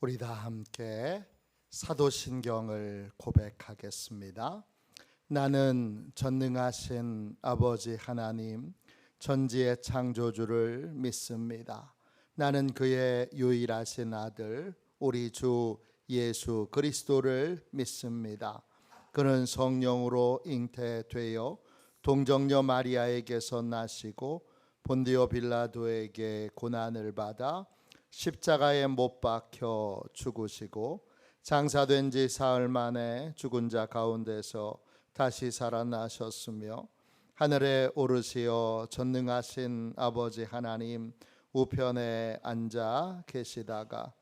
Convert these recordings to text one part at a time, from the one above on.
우리 다 함께 사도신경을 고백하겠습니다. 나는 전능하신 아버지 하나님, 천지의 창조주를 믿습니다. 나는 그의 유일하신 아들 우리 주 예수 그리스도를 믿습니다. 그는 성령으로 잉태되어 동정녀 마리아에게서 나시고 본디오 빌라도에게 고난을 받아 십자가에 못 박혀 죽으시고 장사된 지 사흘 만에 죽은 자 가운데서 다시 살아나셨으며 하늘에 오르시어 전능하신 아버지 하나님 우편에 앉아 계시다가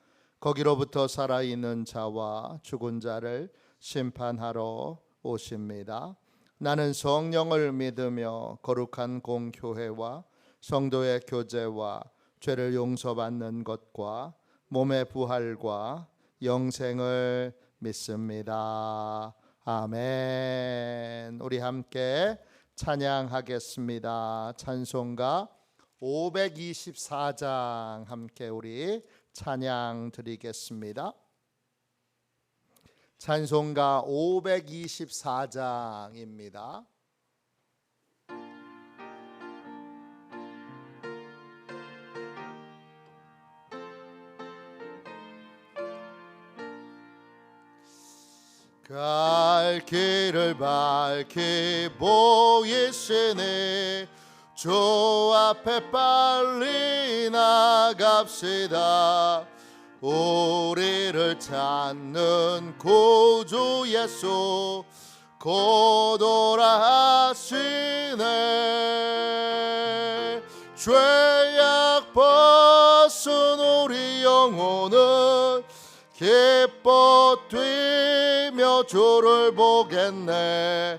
거기로부터 살아있는 자와 죽은 자를 심판하러 오십니다. 나는 성령을 믿으며 거룩한 공교회와 성도의 교제와 죄를 용서받는 것과 몸의 부활과 영생을 믿습니다. 아멘. 우리 함께 찬양하겠습니다. 찬송가 524장 함께 우리 찬양 드리겠습니다. 찬송가 524장입니다. 갈 길을 밝히 보이시니 주 앞에 빨리 나갑시다. 우리를 찾는 구주 예수 곧 오라 하시네. 죄악 벗은 우리 영혼은 기뻐 뛰며 주를 보겠네.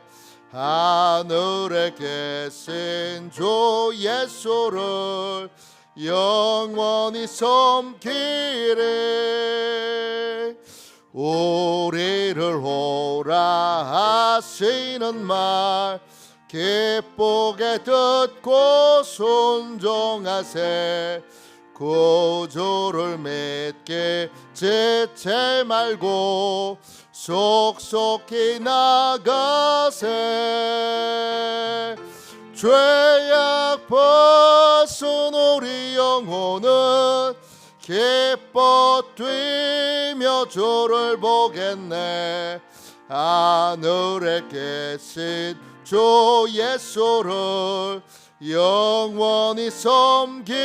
하늘에 계신 주 예수를 영원히 섬기리. 우리를 오라 하시는 말 기쁘게 듣고 순종하세. 구주를 믿기 지체 말고 속속히 나가세. 죄악 벗은 우리 영혼은 기뻐 뛰며 주를 보겠네. 하늘에 계신 주 예수를 영원히 섬기리.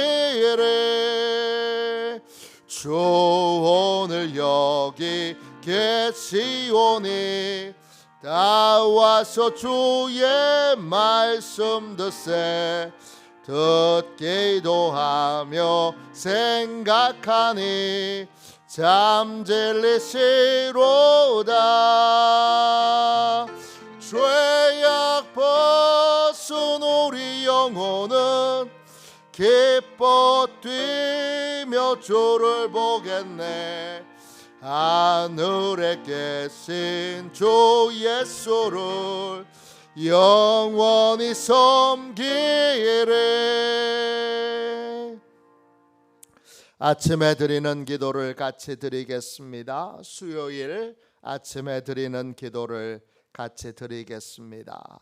주 오늘 여기 계시오니 다 와서 주의 말씀 듣세. 듣기도 하며 생각하니 잠질리시로다. 죄악 벗은 우리 영혼은 기뻐 뛰며 주를 보겠네. 하늘에 계신 주 예수를 영원히 섬기리. 아침에 드리는 기도를 같이 드리겠습니다. 수요일 아침에 드리는 기도를 같이 드리겠습니다.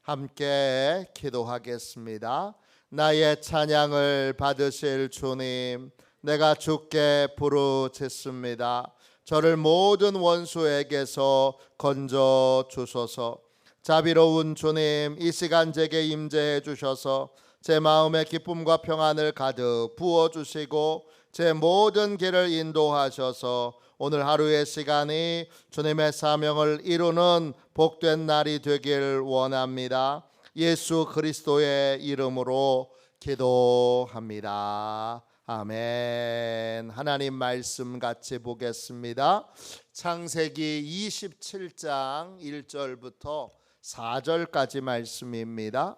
함께 기도하겠습니다. 나의 찬양을 받으실 주님, 내가 주께 부르짖습니다. 저를 모든 원수에게서 건져 주소서. 자비로운 주님, 이 시간 제게 임재해 주셔서 제 마음에 기쁨과 평안을 가득 부어주시고 제 모든 길을 인도하셔서 오늘 하루의 시간이 주님의 사명을 이루는 복된 날이 되길 원합니다. 예수 그리스도의 이름으로 기도합니다. 아멘. 하나님 말씀 같이 보겠습니다. 창세기 27장 1절부터 4절까지 말씀입니다.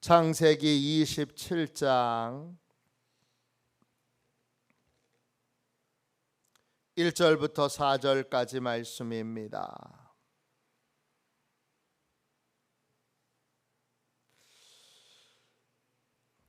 창세기 27장 1절부터 4절까지 말씀입니다.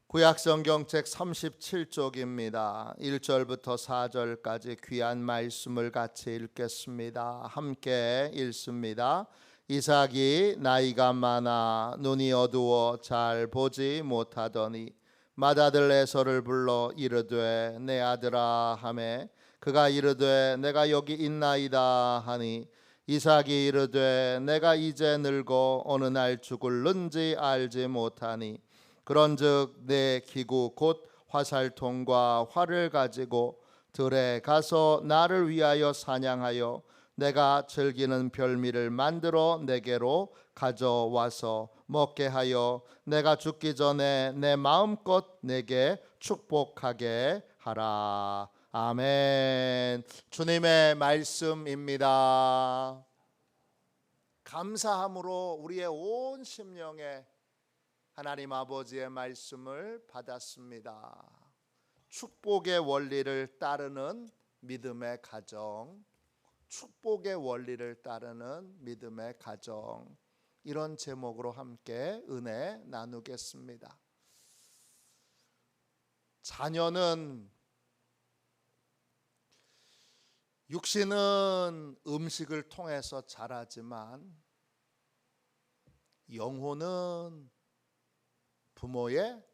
구약성경책 37쪽입니다. 1절부터 4절까지 귀한 말씀을 같이 읽겠습니다. 함께 읽습니다. 이삭이 나이가 많아 눈이 어두워 잘 보지 못하더니 맏아들 에서를 불러 이르되 내 아들아 하매 그가 이르되 내가 여기 있나이다 하니 이삭이 이르되 내가 이제 늙어 어느 날 죽을는지 알지 못하니 그런즉 내 기구 곧 화살통과 활을 가지고 들에 가서 나를 위하여 사냥하여 내가 즐기는 별미를 만들어 내게로 가져와서 먹게 하여 내가 죽기 전에 내 마음껏 내게 축복하게 하라. 아멘. 주님의 말씀입니다. 감사함으로 우리의 온 심령에 하나님 아버지의 말씀을 받았습니다. 축복의 원리를 따르는 믿음의 가정, 축복의 원리를 따르는 믿음의 가정, 이런 제목으로 함께 은혜 나누겠습니다. 자녀는 육신은 음식을 통해서 자라지만 영혼은 부모의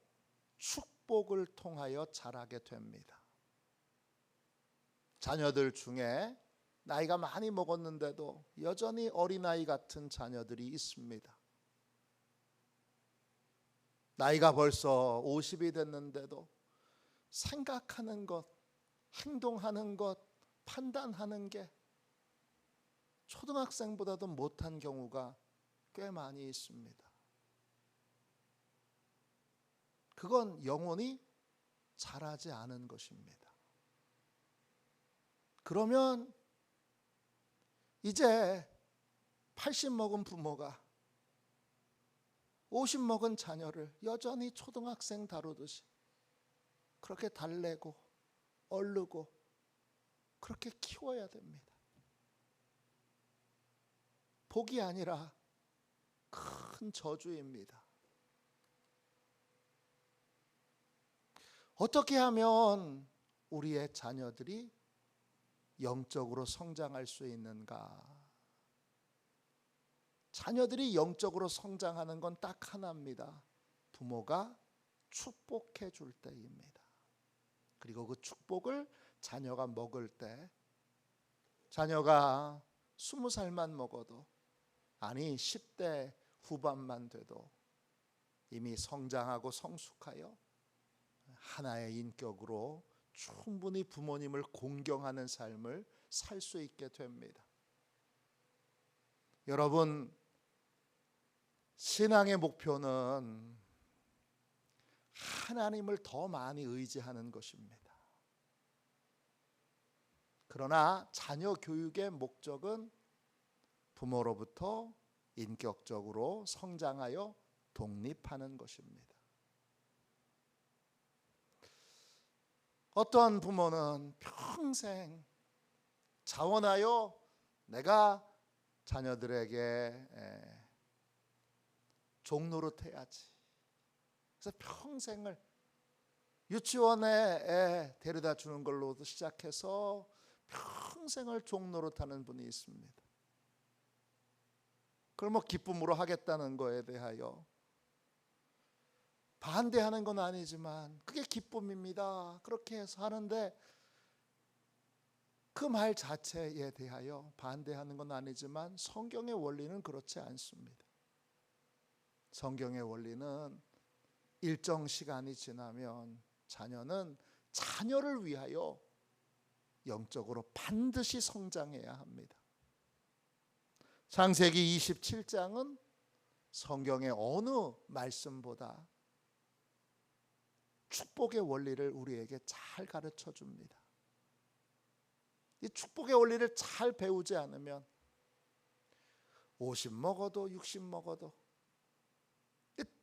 축복을 통하여 자라게 됩니다. 자녀들 중에 나이가 많이 먹었는데도 여전히 어린아이 같은 자녀들이 있습니다. 나이가 벌써 50이 됐는데도 생각하는 것, 행동하는 것, 판단하는 게 초등학생보다도 못한 경우가 꽤 많이 있습니다. 그건 영혼이 자라지 않은 것입니다. 그러면 이제 80 먹은 부모가 50 먹은 자녀를 여전히 초등학생 다루듯이 그렇게 달래고 얼르고 그렇게 키워야 됩니다. 복이 아니라 큰 저주입니다. 어떻게 하면 우리의 자녀들이 영적으로 성장할 수 있는가? 자녀들이 영적으로 성장하는 건 딱 하나입니다. 부모가 축복해 줄 때입니다. 그리고 그 축복을 자녀가 먹을 때, 자녀가 20살만 먹어도, 아니 10대 후반만 돼도 이미 성장하고 성숙하여 하나의 인격으로 충분히 부모님을 공경하는 삶을 살 수 있게 됩니다. 여러분, 신앙의 목표는 하나님을 더 많이 의지하는 것입니다. 그러나 자녀 교육의 목적은 부모로부터 인격적으로 성장하여 독립하는 것입니다. 어떠한 부모는 평생 자원하여 내가 자녀들에게 종노릇해야지. 그래서 평생을 유치원에 데려다 주는 걸로도 시작해서 평생을 종노릇하는 분이 있습니다. 그걸 뭐 기쁨으로 하겠다는 거에 대하여 반대하는 건 아니지만 그게 기쁨입니다. 그렇게 해서 하는데 그 말 자체에 대하여 반대하는 건 아니지만 성경의 원리는 그렇지 않습니다. 성경의 원리는 일정 시간이 지나면 자녀는 자녀를 위하여 영적으로 반드시 성장해야 합니다. 창세기 27장은 성경의 어느 말씀보다 축복의 원리를 우리에게 잘 가르쳐 줍니다. 이 축복의 원리를 잘 배우지 않으면 50 먹어도 60 먹어도,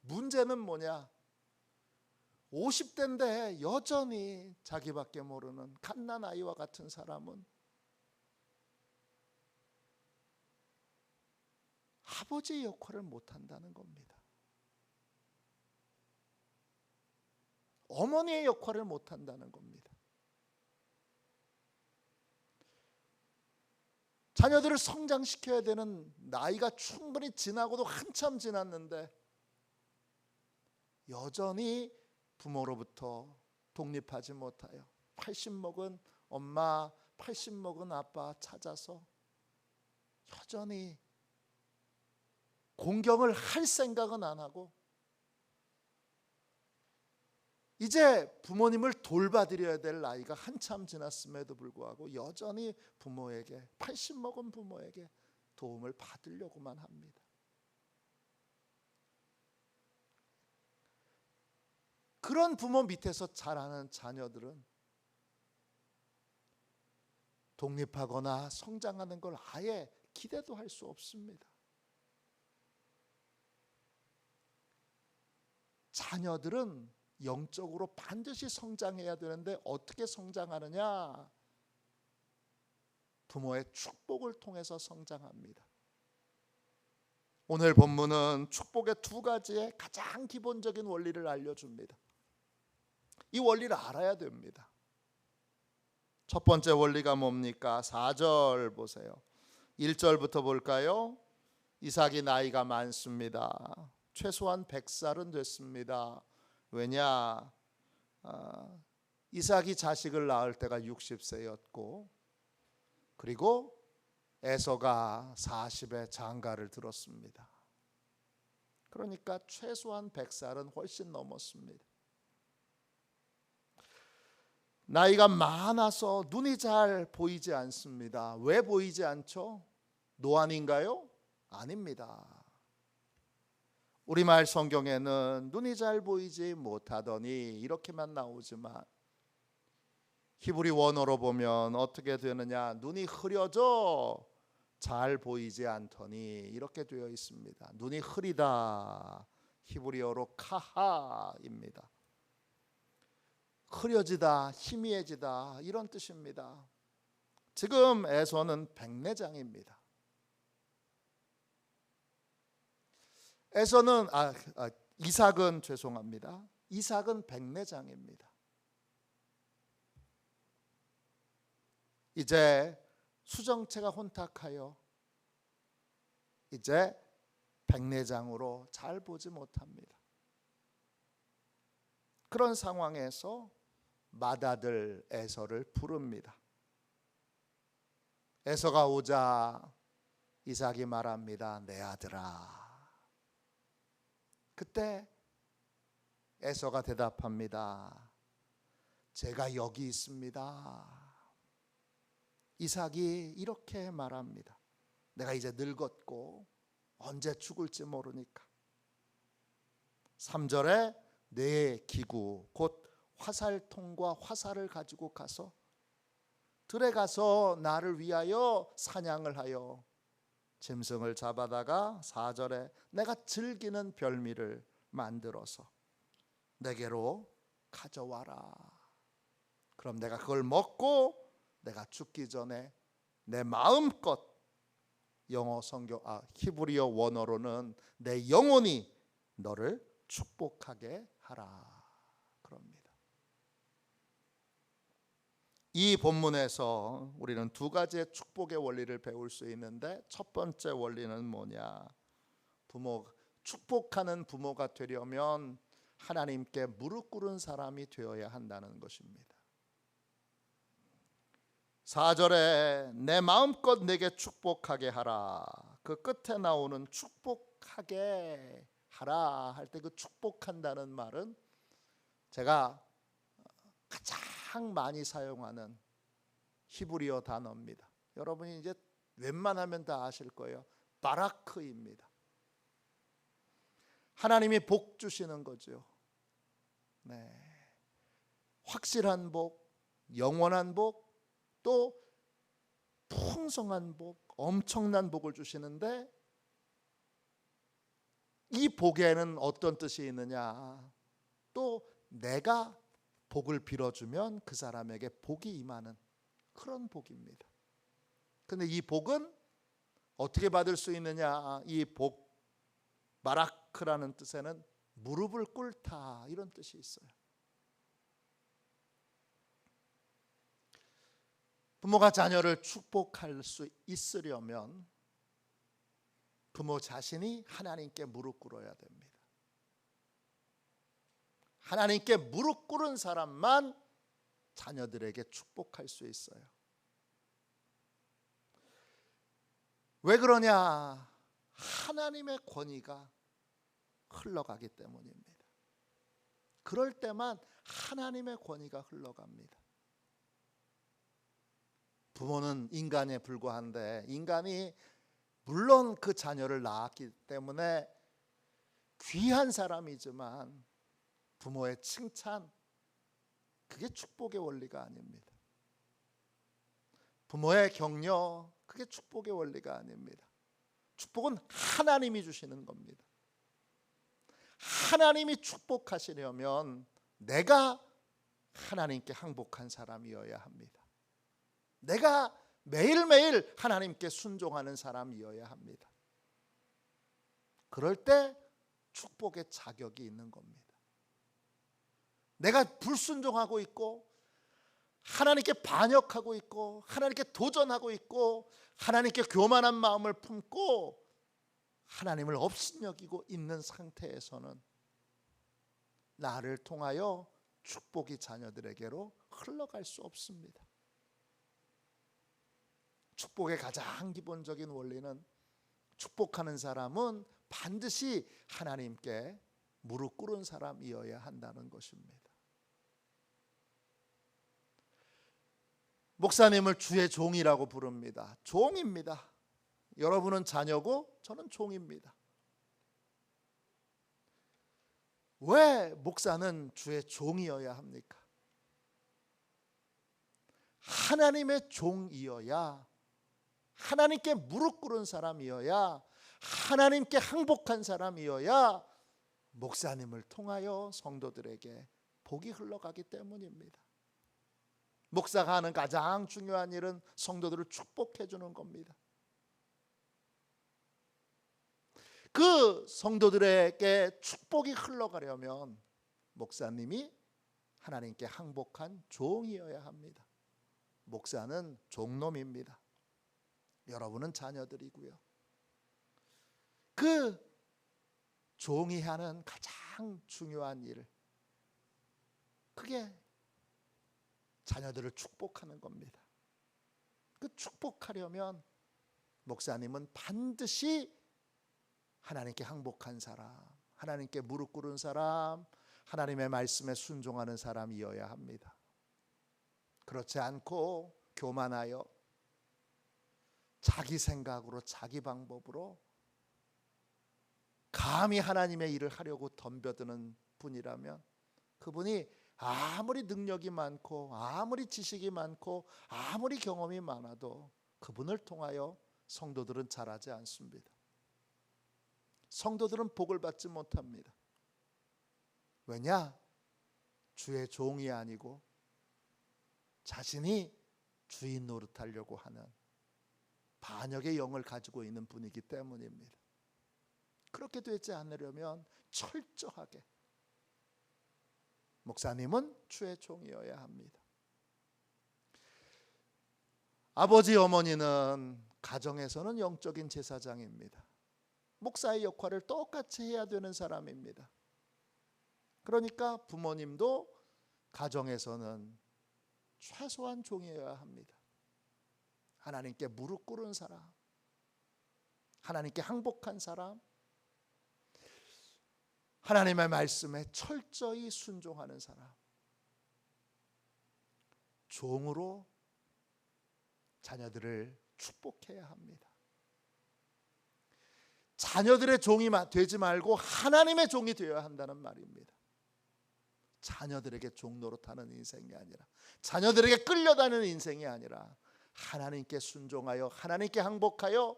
문제는 뭐냐? 50대인데 여전히 자기밖에 모르는 갓난아이와 같은 사람은 아버지의 역할을 못한다는 겁니다. 어머니의 역할을 못한다는 겁니다. 자녀들을 성장시켜야 되는 나이가 충분히 지나고도 한참 지났는데 여전히 부모로부터 독립하지 못하여 80 먹은 엄마, 80 먹은 아빠 찾아서 여전히 공경을 할 생각은 안 하고 이제 부모님을 돌봐드려야 될 나이가 한참 지났음에도 불구하고 여전히 부모에게 80 먹은 부모에게 도움을 받으려고만 합니다. 그런 부모 밑에서 자라는 자녀들은 독립하거나 성장하는 걸 아예 기대도 할 수 없습니다. 자녀들은 영적으로 반드시 성장해야 되는데 어떻게 성장하느냐? 부모의 축복을 통해서 성장합니다. 오늘 본문은 축복의 두 가지의 가장 기본적인 원리를 알려줍니다. 이 원리를 알아야 됩니다. 첫 번째 원리가 뭡니까? 4절 보세요. 1절부터 볼까요? 이삭이 나이가 많습니다. 최소한 100살은 됐습니다. 왜냐? 이삭이 자식을 낳을 때가 60세였고 그리고 에서가 40에 장가를 들었습니다. 그러니까 최소한 100살은 훨씬 넘었습니다. 나이가 많아서 눈이 잘 보이지 않습니다. 왜 보이지 않죠? 노안인가요? 아닙니다. 우리말 성경에는 눈이 잘 보이지 못하더니 이렇게만 나오지만 히브리 원어로 보면 어떻게 되느냐? 눈이 흐려져 잘 보이지 않더니 이렇게 되어 있습니다. 눈이 흐리다. 히브리어로 카하입니다. 흐려지다, 희미해지다 이런 뜻입니다. 지금 에서는 백내장입니다. 에서는 이삭은 죄송합니다. 이삭은 백내장입니다. 이제 수정체가 혼탁하여 이제 백내장으로 잘 보지 못합니다. 그런 상황에서 맏아들 에서를 부릅니다. 에서가 오자 이삭이 말합니다. 내 아들아. 그때 에서가 대답합니다. 제가 여기 있습니다. 이삭이 이렇게 말합니다. 내가 이제 늙었고 언제 죽을지 모르니까. 3절에 내 기구 곧 화살통과 화살을 가지고 가서 들에 가서 나를 위하여 사냥을 하여 짐승을 잡아다가 4절에 내가 즐기는 별미를 만들어서 내게로 가져와라. 그럼 내가 그걸 먹고 내가 죽기 전에 내 마음껏 히브리어 원어로는 내 영혼이 너를 축복하게 하라 그럽니다. 이 본문에서 우리는 두 가지의 축복의 원리를 배울 수 있는데 첫 번째 원리는 뭐냐? 축복하는 부모가 되려면 하나님께 무릎 꿇은 사람이 되어야 한다는 것입니다. 4절에 내 마음껏 내게 축복하게 하라. 그 끝에 나오는 축복하게 하라 할 때 그 축복한다는 말은 제가 가장 많이 사용하는 히브리어 단어입니다. 여러분이 이제 웬만하면 다 아실 거예요. 바라크입니다. 하나님이 복 주시는 거죠. 네. 확실한 복, 영원한 복, 또 풍성한 복, 엄청난 복을 주시는데 이 복에는 어떤 뜻이 있느냐? 또 내가 복을 빌어주면 그 사람에게 복이 임하는 그런 복입니다. 근데 이 복은 어떻게 받을 수 있느냐? 이 복, 바라크라는 뜻에는 무릎을 꿇다 이런 뜻이 있어요. 부모가 자녀를 축복할 수 있으려면 부모 자신이 하나님께 무릎 꿇어야 됩니다. 하나님께 무릎 꿇은 사람만 자녀들에게 축복할 수 있어요. 왜 그러냐? 하나님의 권위가 흘러가기 때문입니다. 그럴 때만 하나님의 권위가 흘러갑니다. 부모는 인간에 불과한데 인간이 물론 그 자녀를 낳았기 때문에 귀한 사람이지만 부모의 칭찬, 그게 축복의 원리가 아닙니다. 부모의 격려, 그게 축복의 원리가 아닙니다. 축복은 하나님이 주시는 겁니다. 하나님이 축복하시려면 내가 하나님께 항복한 사람이어야 합니다. 내가 매일매일 하나님께 순종하는 사람이어야 합니다. 그럴 때 축복의 자격이 있는 겁니다. 내가 불순종하고 있고 하나님께 반역하고 있고 하나님께 도전하고 있고 하나님께 교만한 마음을 품고 하나님을 업신여기고 있는 상태에서는 나를 통하여 축복이 자녀들에게로 흘러갈 수 없습니다. 축복의 가장 기본적인 원리는 축복하는 사람은 반드시 하나님께 무릎 꿇은 사람이어야 한다는 것입니다. 목사님을 주의 종이라고 부릅니다. 종입니다. 여러분은 자녀고 저는 종입니다. 왜 목사는 주의 종이어야 합니까? 하나님의 종이어야, 하나님께 무릎 꿇은 사람이어야, 하나님께 항복한 사람이어야 목사님을 통하여 성도들에게 복이 흘러가기 때문입니다. 목사가 하는 가장 중요한 일은 성도들을 축복해 주는 겁니다. 그 성도들에게 축복이 흘러가려면 목사님이 하나님께 항복한 종이어야 합니다. 목사는 종놈입니다. 여러분은 자녀들이고요. 그 종이 하는 가장 중요한 일, 그게 자녀들을 축복하는 겁니다. 그 축복하려면 목사님은 반드시 하나님께 항복한 사람, 하나님께 무릎 꿇은 사람, 하나님의 말씀에 순종하는 사람이어야 합니다. 그렇지 않고 교만하여 자기 생각으로 자기 방법으로 감히 하나님의 일을 하려고 덤벼드는 분이라면 그분이 아무리 능력이 많고 아무리 지식이 많고 아무리 경험이 많아도 그분을 통하여 성도들은 자라지 않습니다. 성도들은 복을 받지 못합니다. 왜냐? 주의 종이 아니고 자신이 주인 노릇하려고 하는 반역의 영을 가지고 있는 분이기 때문입니다. 그렇게 되지 않으려면 철저하게 목사님은 주의 종이어야 합니다. 아버지 어머니는 가정에서는 영적인 제사장입니다. 목사의 역할을 똑같이 해야 되는 사람입니다. 그러니까 부모님도 가정에서는 최소한 종이어야 합니다. 하나님께 무릎 꿇은 사람, 하나님께 항복한 사람, 하나님의 말씀에 철저히 순종하는 사람, 종으로 자녀들을 축복해야 합니다. 자녀들의 종이 되지 말고 하나님의 종이 되어야 한다는 말입니다. 자녀들에게 종 노릇하는 인생이 아니라, 자녀들에게 끌려다니는 인생이 아니라 하나님께 순종하여 하나님께 항복하여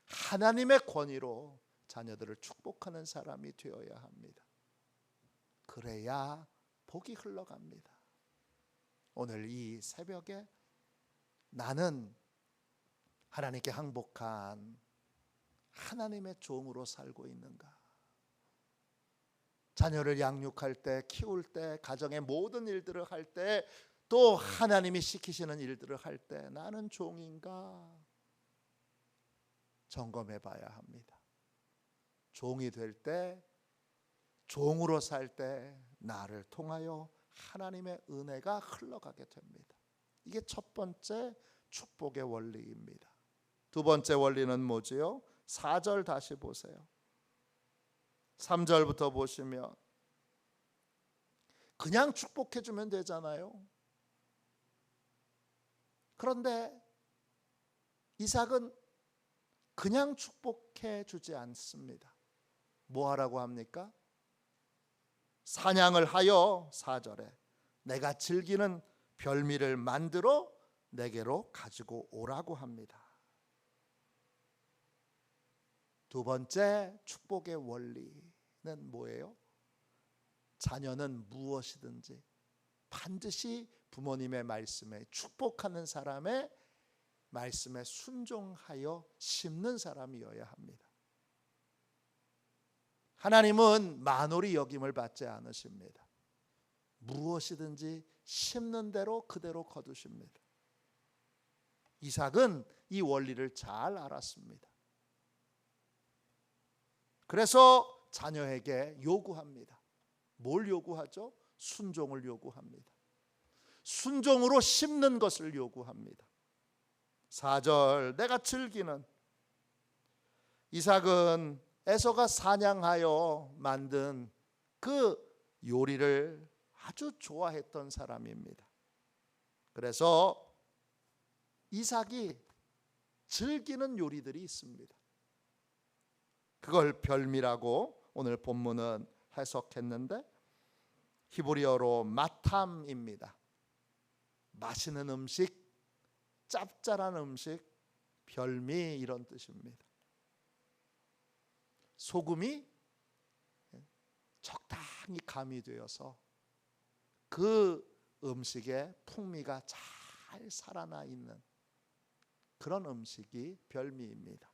하나님의 권위로 자녀들을 축복하는 사람이 되어야 합니다. 그래야 복이 흘러갑니다. 오늘 이 새벽에 나는 하나님께 항복한 하나님의 종으로 살고 있는가? 자녀를 양육할 때, 키울 때, 가정의 모든 일들을 할 때 또 하나님이 시키시는 일들을 할 때 나는 종인가 점검해 봐야 합니다. 종이 될 때, 종으로 살 때 나를 통하여 하나님의 은혜가 흘러가게 됩니다. 이게 첫 번째 축복의 원리입니다. 두 번째 원리는 뭐지요? 4절 다시 보세요. 3절부터 보시면 그냥 축복해 주면 되잖아요. 그런데 이삭은 그냥 축복해 주지 않습니다. 뭐 하라고 합니까? 사냥을 하여 4절에 내가 즐기는 별미를 만들어 내게로 가지고 오라고 합니다. 두 번째 축복의 원리는 뭐예요? 자녀는 무엇이든지 반드시 부모님의 말씀에, 축복하는 사람의 말씀에 순종하여 심는 사람이어야 합니다. 하나님은 만홀히 여김을 받지 않으십니다. 무엇이든지 심는 대로 그대로 거두십니다. 이삭은 이 원리를 잘 알았습니다. 그래서 자녀에게 요구합니다. 뭘 요구하죠? 순종을 요구합니다. 순종으로 심는 것을 요구합니다. 4절 내가 즐기는, 이삭은 에서가 사냥하여 만든 그 요리를 아주 좋아했던 사람입니다. 그래서 이삭이 즐기는 요리들이 있습니다. 그걸 별미라고 오늘 본문은 해석했는데 히브리어로 마탐입니다. 맛있는 음식, 짭짤한 음식, 별미 이런 뜻입니다. 소금이 적당히 가미되어서 그 음식의 풍미가 잘 살아나 있는 그런 음식이 별미입니다.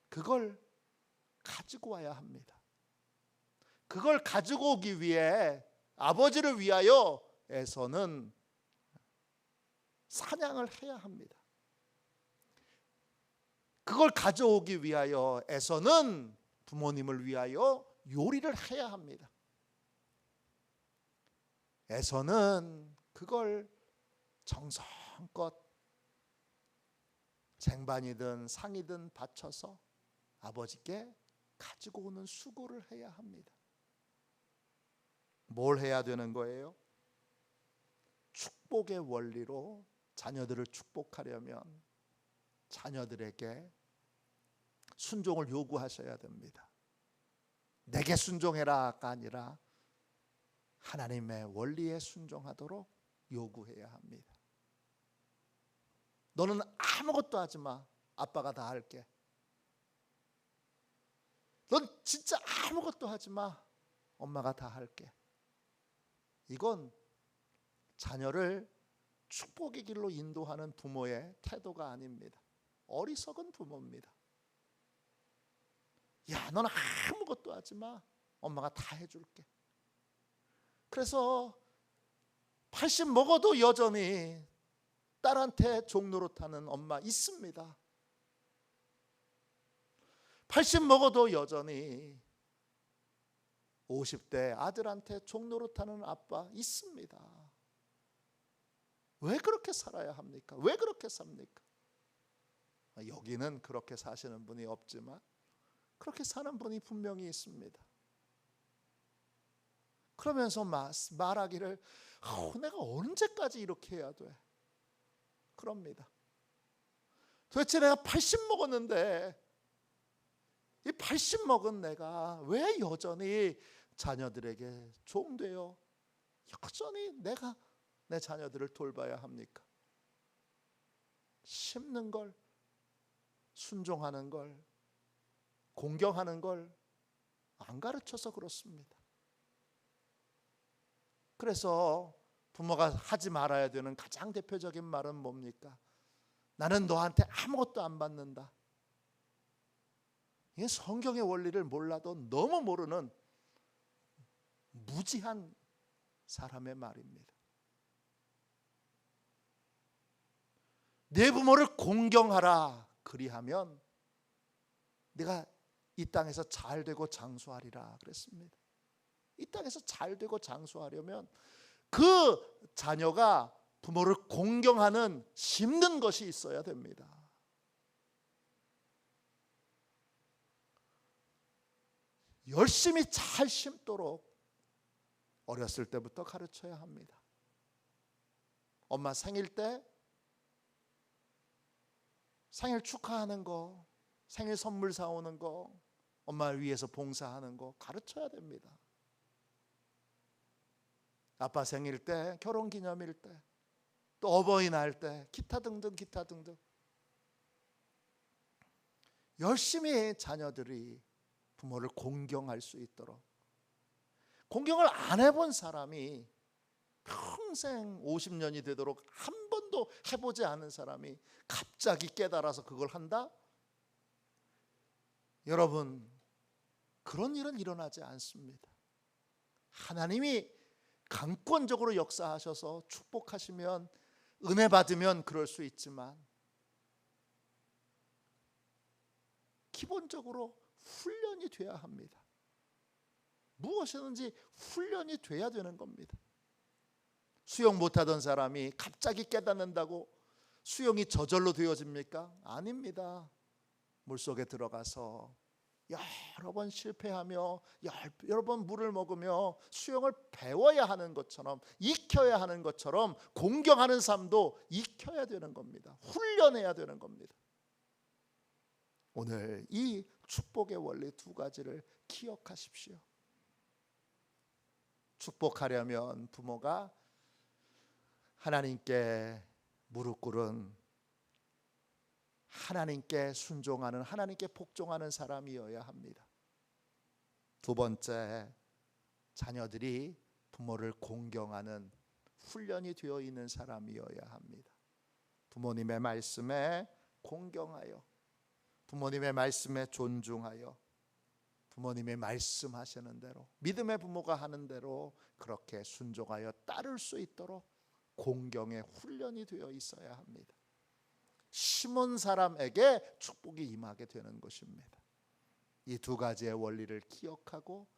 그걸 가지고 와야 합니다. 그걸 가지고 오기 위해 아버지를 위하여 에서는 사냥을 해야 합니다. 그걸 가져오기 위하여 에서는 부모님을 위하여 요리를 해야 합니다. 에서는 그걸 정성껏 쟁반이든 상이든 받쳐서 아버지께 가지고 오는 수고를 해야 합니다. 뭘 해야 되는 거예요? 축복의 원리로 자녀들을 축복하려면 자녀들에게 순종을 요구하셔야 됩니다. 내게 순종해라가 아니라 하나님의 원리에 순종하도록 요구해야 합니다. 너는 아무것도 하지 마. 아빠가 다 할게. 넌 진짜 아무것도 하지 마. 엄마가 다 할게. 이건 자녀를 축복의 길로 인도하는 부모의 태도가 아닙니다. 어리석은 부모입니다. 야, 너는 아무것도 하지 마. 엄마가 다 해줄게. 그래서 80 먹어도 여전히 딸한테 종노릇하는 엄마 있습니다. 80 먹어도 여전히 50대 아들한테 종노릇하는 아빠 있습니다. 왜 그렇게 살아야 합니까? 왜 그렇게 삽니까? 여기는 그렇게 사시는 분이 없지만 그렇게 사는 분이 분명히 있습니다. 그러면서 말하기를 내가 언제까지 이렇게 해야 돼? 그럽니다. 도대체 내가 80 먹었는데 이 80 먹은 내가 왜 여전히 자녀들에게 종되어 여전히 내가 내 자녀들을 돌봐야 합니까? 심는 걸, 순종하는 걸, 공경하는 걸 안 가르쳐서 그렇습니다. 그래서 부모가 하지 말아야 되는 가장 대표적인 말은 뭡니까? 나는 너한테 아무것도 안 받는다. 이게 성경의 원리를 몰라도 너무 모르는 무지한 사람의 말입니다. 내 부모를 공경하라 그리하면 내가 이 땅에서 잘 되고 장수하리라 그랬습니다. 이 땅에서 잘 되고 장수하려면 그 자녀가 부모를 공경하는 심는 것이 있어야 됩니다. 열심히 잘 심도록 어렸을 때부터 가르쳐야 합니다. 엄마 생일 때 생일 축하하는 거, 생일 선물 사오는 거, 엄마를 위해서 봉사하는 거 가르쳐야 됩니다. 아빠 생일 때, 결혼기념일 때, 또 어버이날 때, 기타 등등 열심히 자녀들이 부모를 공경할 수 있도록. 공경을 안 해본 사람이 평생 50년이 되도록 한 번도 해보지 않은 사람이 갑자기 깨달아서 그걸 한다? 여러분, 그런 일은 일어나지 않습니다. 하나님이 강권적으로 역사하셔서 축복하시면, 은혜 받으면 그럴 수 있지만 기본적으로 훈련이 돼야 합니다. 무엇이든지 훈련이 돼야 되는 겁니다. 수영 못하던 사람이 갑자기 깨닫는다고 수영이 저절로 되어집니까? 아닙니다. 물속에 들어가서 여러 번 실패하며 여러 번 물을 먹으며 수영을 배워야 하는 것처럼, 익혀야 하는 것처럼 공경하는 삶도 익혀야 되는 겁니다. 훈련해야 되는 겁니다. 오늘 이 축복의 원리 두 가지를 기억하십시오. 축복하려면 부모가 하나님께 무릎 꿇은, 하나님께 순종하는, 하나님께 복종하는 사람이어야 합니다. 두 번째, 자녀들이 부모를 공경하는 훈련이 되어 있는 사람이어야 합니다. 부모님의 말씀에 공경하여, 부모님의 말씀에 존중하여, 부모님의 말씀하시는 대로, 믿음의 부모가 하는 대로 그렇게 순종하여 따를 수 있도록 공경의 훈련이 되어 있어야 합니다. 심은 사람에게 축복이 임하게 되는 것입니다. 이 두 가지의 원리를 기억하고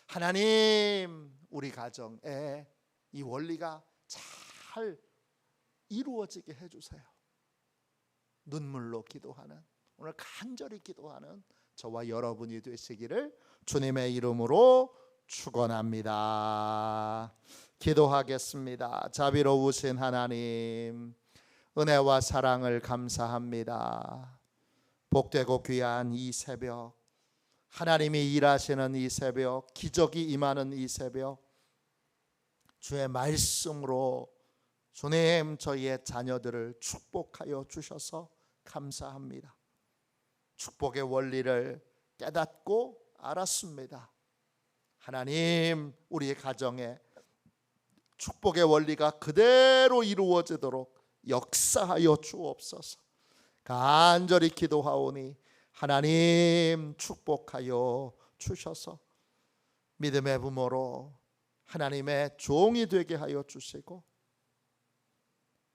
하나님, 우리 가정에 이 원리가 잘 이루어지게 해주세요. 눈물로 기도하는, 오늘 간절히 기도하는 저와 여러분이 되시기를 주님의 이름으로 축원합니다. 기도하겠습니다. 자비로우신 하나님, 은혜와 사랑을 감사합니다. 복되고 귀한 이 새벽, 하나님이 일하시는 이 새벽, 기적이 임하는 이 새벽, 주의 말씀으로 주님, 저희의 자녀들을 축복하여 주셔서 감사합니다. 축복의 원리를 깨닫고 알았습니다. 하나님, 우리의 가정에 축복의 원리가 그대로 이루어지도록 역사하여 주옵소서. 간절히 기도하오니 하나님 축복하여 주셔서 믿음의 부모로 하나님의 종이 되게 하여 주시고,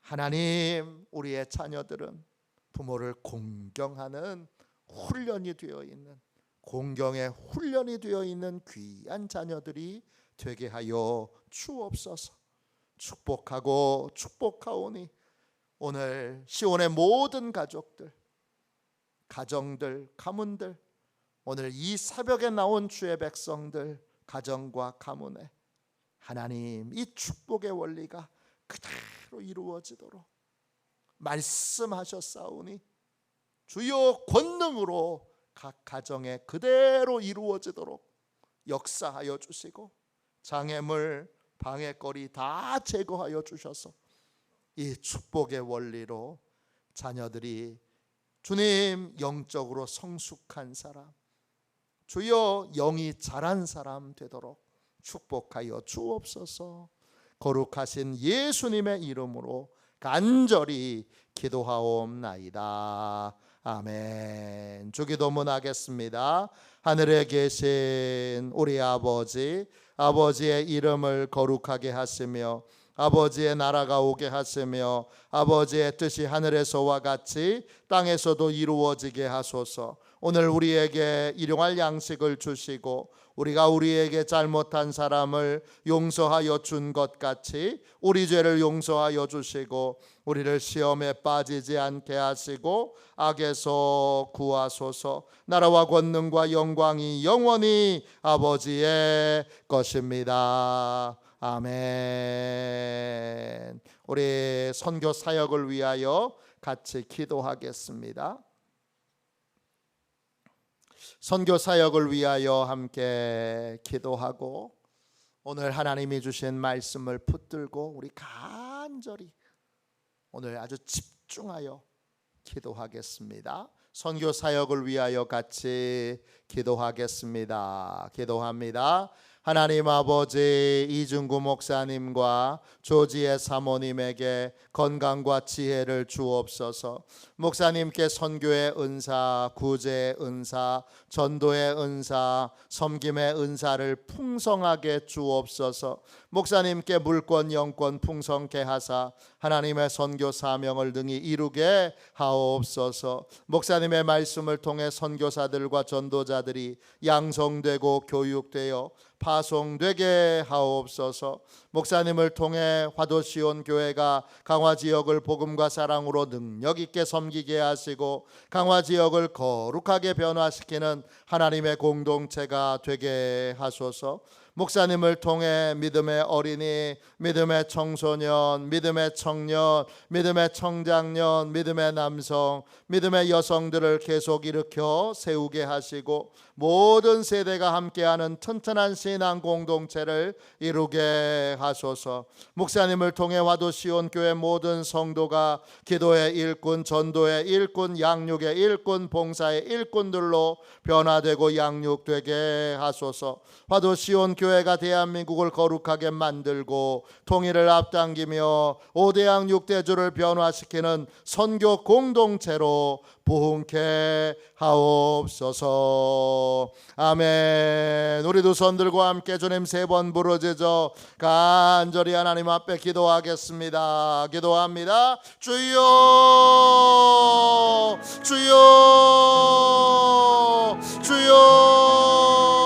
하나님, 우리의 자녀들은 부모를 공경하는 훈련이 되어 있는, 공경의 훈련이 되어 있는 귀한 자녀들이 되게 하여 주옵소서. 축복하고 축복하오니 오늘 시온의 모든 가족들, 가정들, 가문들, 오늘 이 새벽에 나온 주의 백성들 가정과 가문에 하나님, 이 축복의 원리가 그대로 이루어지도록 말씀하셨사오니 주여 권능으로 각 가정에 그대로 이루어지도록 역사하여 주시고, 장애물, 방해거리 다 제거하여 주셔서 이 축복의 원리로 자녀들이 주님, 영적으로 성숙한 사람, 주여 영이 자란 사람 되도록 축복하여 주옵소서. 거룩하신 예수님의 이름으로 간절히 기도하옵나이다. 아멘. 주기도문하겠습니다. 하늘에 계신 우리 아버지, 아버지의 이름을 거룩하게 하시며 아버지의 나라가 오게 하시며 아버지의 뜻이 하늘에서와 같이 땅에서도 이루어지게 하소서. 오늘 우리에게 일용할 양식을 주시고 우리가 우리에게 잘못한 사람을 용서하여 준 것 같이 우리 죄를 용서하여 주시고 우리를 시험에 빠지지 않게 하시고 악에서 구하소서. 나라와 권능과 영광이 영원히 아버지의 것입니다. 아멘. 우리 선교 사역을 위하여 같이 기도하겠습니다. 선교 사역을 위하여 함께 기도하고 오늘 하나님이 주신 말씀을 붙들고 우리 간절히 오늘 아주 집중하여 기도하겠습니다. 선교 사역을 위하여 같이 기도하겠습니다. 기도합니다. 하나님 아버지, 이중구 목사님과 조지의 사모님에게 건강과 지혜를 주옵소서. 목사님께 선교의 은사, 구제의 은사, 전도의 은사, 섬김의 은사를 풍성하게 주옵소서. 목사님께 물권 영권 풍성케 하사 하나님의 선교 사명을 능히 이루게 하옵소서. 목사님의 말씀을 통해 선교사들과 전도자들이 양성되고 교육되어 파송되게 하옵소서. 목사님을 통해 화도시온 교회가 강화 지역을 복음과 사랑으로 능력 있게 섬기게 하시고 강화 지역을 거룩하게 변화시키는 하나님의 공동체가 되게 하소서. 목사님을 통해 믿음의 어린이, 믿음의 청소년, 믿음의 청년, 믿음의 청장년, 믿음의 남성, 믿음의 여성들을 계속 일으켜 세우게 하시고 모든 세대가 함께하는 튼튼한 신앙 공동체를 이루게 하소서. 목사님을 통해 화도시온 교회 모든 성도가 기도의 일꾼, 전도의 일꾼, 양육의 일꾼, 봉사의 일꾼들로 변화되고 양육되게 하소서. 화도시온 교회가 대한민국을 거룩하게 만들고 통일을 앞당기며 5대양 6대주를 변화시키는 선교 공동체로 부흥케 하옵소서. 아멘. 우리 두 손들과 함께 주님 3번 부르짖어 간절히 하나님 앞에 기도하겠습니다. 기도합니다. 주여, 주여, 주여.